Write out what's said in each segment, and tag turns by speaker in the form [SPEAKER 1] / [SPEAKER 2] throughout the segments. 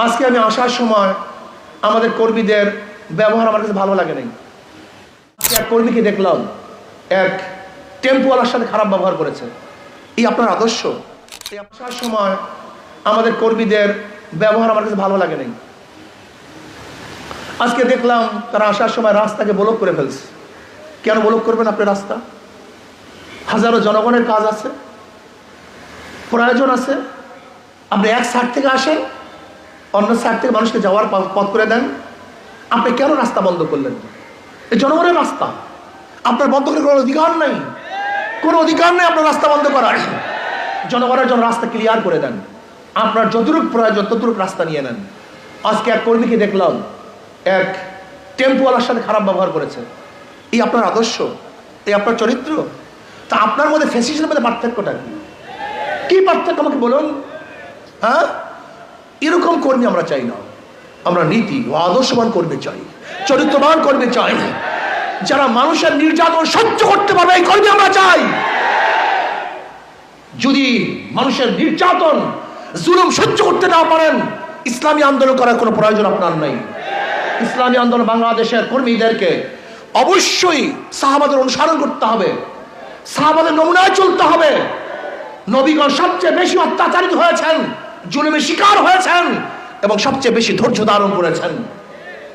[SPEAKER 1] আজকে আমি আসার সময় আমাদের কর্মীদের ব্যবহার আমার কাছে ভালো লাগে নাই। এক কর্মীকে দেখলাম এক টেম্পোওয়ালার সাথে খারাপ ব্যবহার করেছে। এই আপনার আদর্শ? এই আসার সময় আমাদের কর্মীদের ব্যবহার আমার কাছে ভালো লাগে নাই। আজকে দেখলাম তারা আসার সময় রাস্তাকে ব্লক করে ফেলছে। কেন ব্লক করবেন আপনি রাস্তা? হাজারো জনগণের কাজ আছে, প্রয়োজন আছে। আপনি এক সাইড থেকে আসেন, অন্য সাইড থেকে মানুষকে যাওয়ার পথ করে দেন। আপনি কেন রাস্তা বন্ধ করলেন? এই জনগণের রাস্তা, আপনার বন্ধ করার কোনো অধিকার নেই। কোনো অধিকার নেই আপনার রাস্তা বন্ধ করার। জনগণের জন্য রাস্তা ক্লিয়ার করে দেন। আপনার যতটুকু প্রয়োজন ততটুকু রাস্তা নিয়ে নেন। আজকে এক কর্মীকে দেখলাম এক টেম্পোওয়ালার সাথে খারাপ ব্যবহার করেছে। এই আপনার আদর্শ? এই আপনার চরিত্র? তা আপনার মধ্যে ফ্যাসিস্টের মধ্যে পার্থক্যটা কি পার্থক্য আমাকে বলুন। হ্যাঁ, এরকম কর্মী আমরা চাই না। আমরা নীতি ও আদর্শবান কর্মী চাই, চরিত্রবান কর্মী চাই, যারা মানুষের নির্যাতন সহ্য করতে পারবে এই কর্মী আমরা চাই। যদি মানুষের নির্যাতন জুলুম সহ্য করতে না পারেন, ইসলামী আন্দোলন করার কোনো প্রয়োজন আপনার নাই। ইসলামী আন্দোলন বাংলাদেশের কর্মীদেরকে অবশ্যই সাহাবাদের অনুসরণ করতে হবে, সাহাবাদের নমুনায় চলতে হবে। নবীগণ সবচেয়ে বেশি অত্যাচারিত হয়েছেন, জুলুমের শিকার হয়েছেন এবং সবচেয়ে বেশি ধৈর্য ধারণ করেছেন।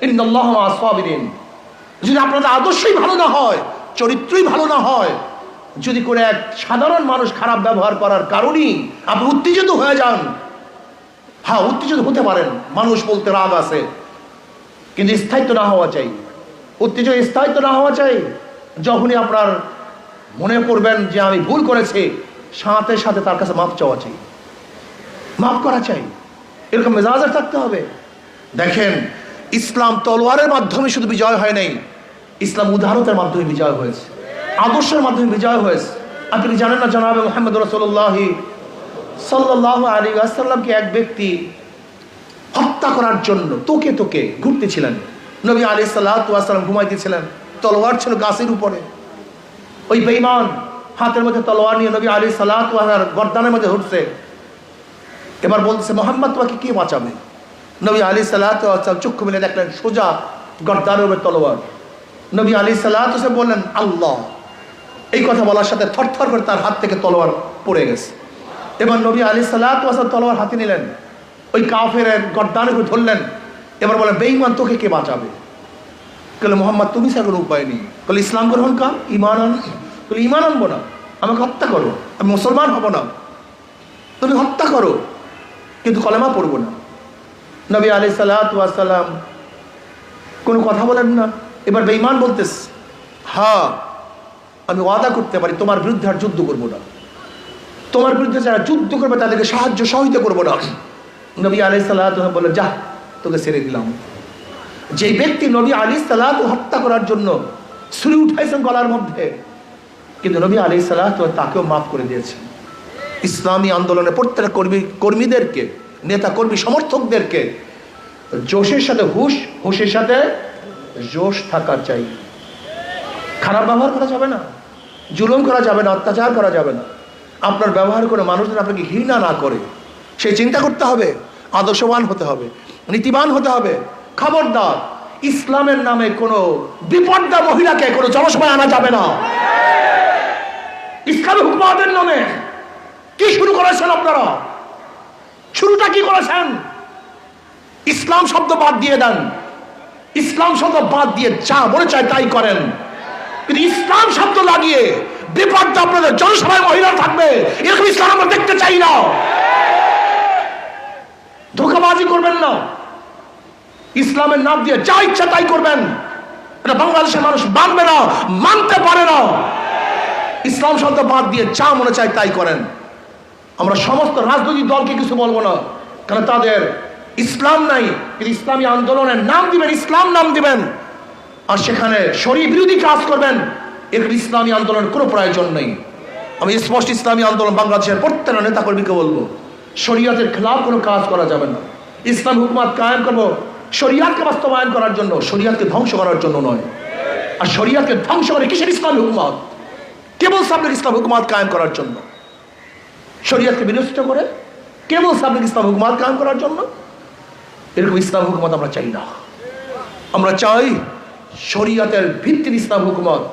[SPEAKER 1] ইন্নাল্লাহা মা'আস সাবিরিন। যদি আপনাদের আদর্শই ভালো না হয়, চরিত্রই ভালো না হয়, যদি করে এক সাধারণ মানুষ খারাপ ব্যবহার করার কারণেই আপনি উত্তেজিত হয়ে যান, হ্যাঁ উত্তেজিত হতে পারেন, মানুষ বলতে রাগ আছে, কিন্তু স্থায়িত্ব না হওয়া চাই। উত্তেজিত স্থায়িত্ব না হওয়া চাই। যখনই আপনার মনে করবেন যে আমি ভুল করেছি, সাথে সাথে তার কাছে মাফ চাওয়া চাই, মাফ করা চাই। এরকম মেজাজে থাকতে হবে। দেখেন, ইসলাম তলোয়ারের মাধ্যমে শুধু বিজয় হয় নাই, ইসলাম উদাহরণের মাধ্যমে বিজয় হয়েছে, আদর্শের মাধ্যমে বিজয় হয়েছে। আপনি জানেন না, জনাবে মুহাম্মদ রাসূলুল্লাহ সাল্লাল্লাহু আলাইহি ওয়াসাল্লামকে এক ব্যক্তি হত্যা করার জন্য তোকে তোকে ঘুরতেছিলেন। নবী আলাইহিস সালাতু ওয়াস সালাম ঘুমাইতেছিলেন, তলোয়ার ছিল গাছের উপরে। ওই বেঈমান হাতের মধ্যে তলোয়ার নিয়ে নবী আলাইহিস সালাতু ওয়াস সালাম গর্দানের মধ্যে উঠছে। এবার বলছে, মোহাম্মদ তোমাকে কে বাঁচাবে? নবী আলাইহিস সালাতু ওয়াস সালাম চক্ষু মেলে দেখলেন সোজা গর্দানের উপর তলোয়ার। নবী আলাইহিস সালাতু ওয়াস সালাম বললেন আল্লাহ। এই কথা বলার সাথে থরথর করে তার হাত থেকে তলোয়ার পড়ে গেছে। এবার নবী আলাইহিস সালাতু ওয়াস সালাম তলোয়ার হাতে নিলেন, ওই কাফেরের গর্দানের উপর ধরলেন। এবার বলেন, বেঈমান তোকে কে বাঁচাবে? বলে, মোহাম্মদ তুমি ছাড়া কোনো উপায় নেই। বলে, ইসলাম গ্রহণ কর, ঈমান আন। বলে, ঈমান আনবো না, আমাকে হত্যা করো, আমি মুসলমান হব না। তুমি হত্যা করো, কিন্তু কলেমা পড়বো না। নবী আলাইহিস সালাতু ওয়াস সালাম কোনো কথা বলেন না। এবার বেঈমান বলতেস, হ্যাঁ আমি ওয়াদা করতে পারি তোমার বিরুদ্ধে আর যুদ্ধ করবো না, তোমার বিরুদ্ধে যারা যুদ্ধ করবে তাদেরকে সাহায্য সহযোগিতা করবো না। নবী আলাইহিস সালাতু ওয়াস সালাম বললেন, যা তোকে ছেড়ে দিলাম। যে ব্যক্তি নবী আলাইহিস সালাতু হত্যা করার জন্য ছুরি উঠাইছেন গলার মধ্যে, কিন্তু নবী আলাইহিস সালাতু তাকেও মাফ করে দিয়েছেন। ইসলামী আন্দোলনের প্রত্যেকটা কর্মীদেরকে, নেতা কর্মী সমর্থকদেরকে জোশের সাথে হুশের সাথে জোশ থাকা চাই। খারাপ ব্যবহার করা যাবে না, জুলুম করা যাবে না, অত্যাচার করা যাবে না। আপনার ব্যবহার করে মানুষজন আপনাকে ঘৃণা না করে সেই চিন্তা করতে হবে। আদর্শবান হতে হবে, নীতিবান হতে হবে। খবরদার, ইসলামের নামে কোনো বিপর্দা মহিলাকে কোনো জনসভায় আনা যাবে না। ইসলামী হুকুমাতের নামে কি শুরু করেছেন আপনারা? শুরুটা কি করেছেন? ইসলাম শব্দ বাদ দিয়ে দেন, ইসলাম শব্দ বাদ দিয়ে যা মনে চায় তাই করেন। কিন্তু ইসলাম শব্দ লাগিয়ে বিপর্দা আপনাদের জনসভায় মহিলা থাকবে, এরকম ইসলাম আমরা দেখতে চাই না। ধোঁকাবাজি করবেন না, ইসলামের নাম দিয়ে যা ইচ্ছা তাই করবেন, এটা বাংলাদেশের মানুষ মানবে না, মানতে পারে না। ইসলাম শব্দ বাদ দিয়ে যা মনে চায় তাই করেন। আমরা সমস্ত রাজনৈতিক দলকে কিছু বলবো না, কারণ তাদের ইসলাম নাই। কিন্তু ইসলামী আন্দোলনের নাম দিবেন, ইসলাম নাম দিবেন, আর সেখানে শরীয়ত বিরোধী কাজ করবেন, এর ইসলামী আন্দোলনের কোনো প্রয়োজন নেই। আমি স্পষ্ট ইসলামী আন্দোলন বাংলাদেশের প্রত্যেকটা নেতাকর্মীকে বলবো, শরীয়তের খেলাফ কোনো কাজ করা যাবে না। ইসলাম হুকুমত কায়েম করবো শরীয়তকে বাস্তবায়ন করার জন্য, শরীয়তকে ধ্বংস করার জন্য নয়। আর শরীয়তকে ধ্বংস করে কিসের ইসলামী হুকুমত? কেবল সামনে ইসলাম হুকুমত কায়েম করার জন্য। শরীয়তকে বিনষ্ট করে কেবল সামনে ইসলাম হুকুমত কায়েম করার জন্য। এরকম ইসলাম হুকুমত আমরা চাই না। আমরা চাই শরীয়তের ভিত্তির ইসলাম হুকুমত।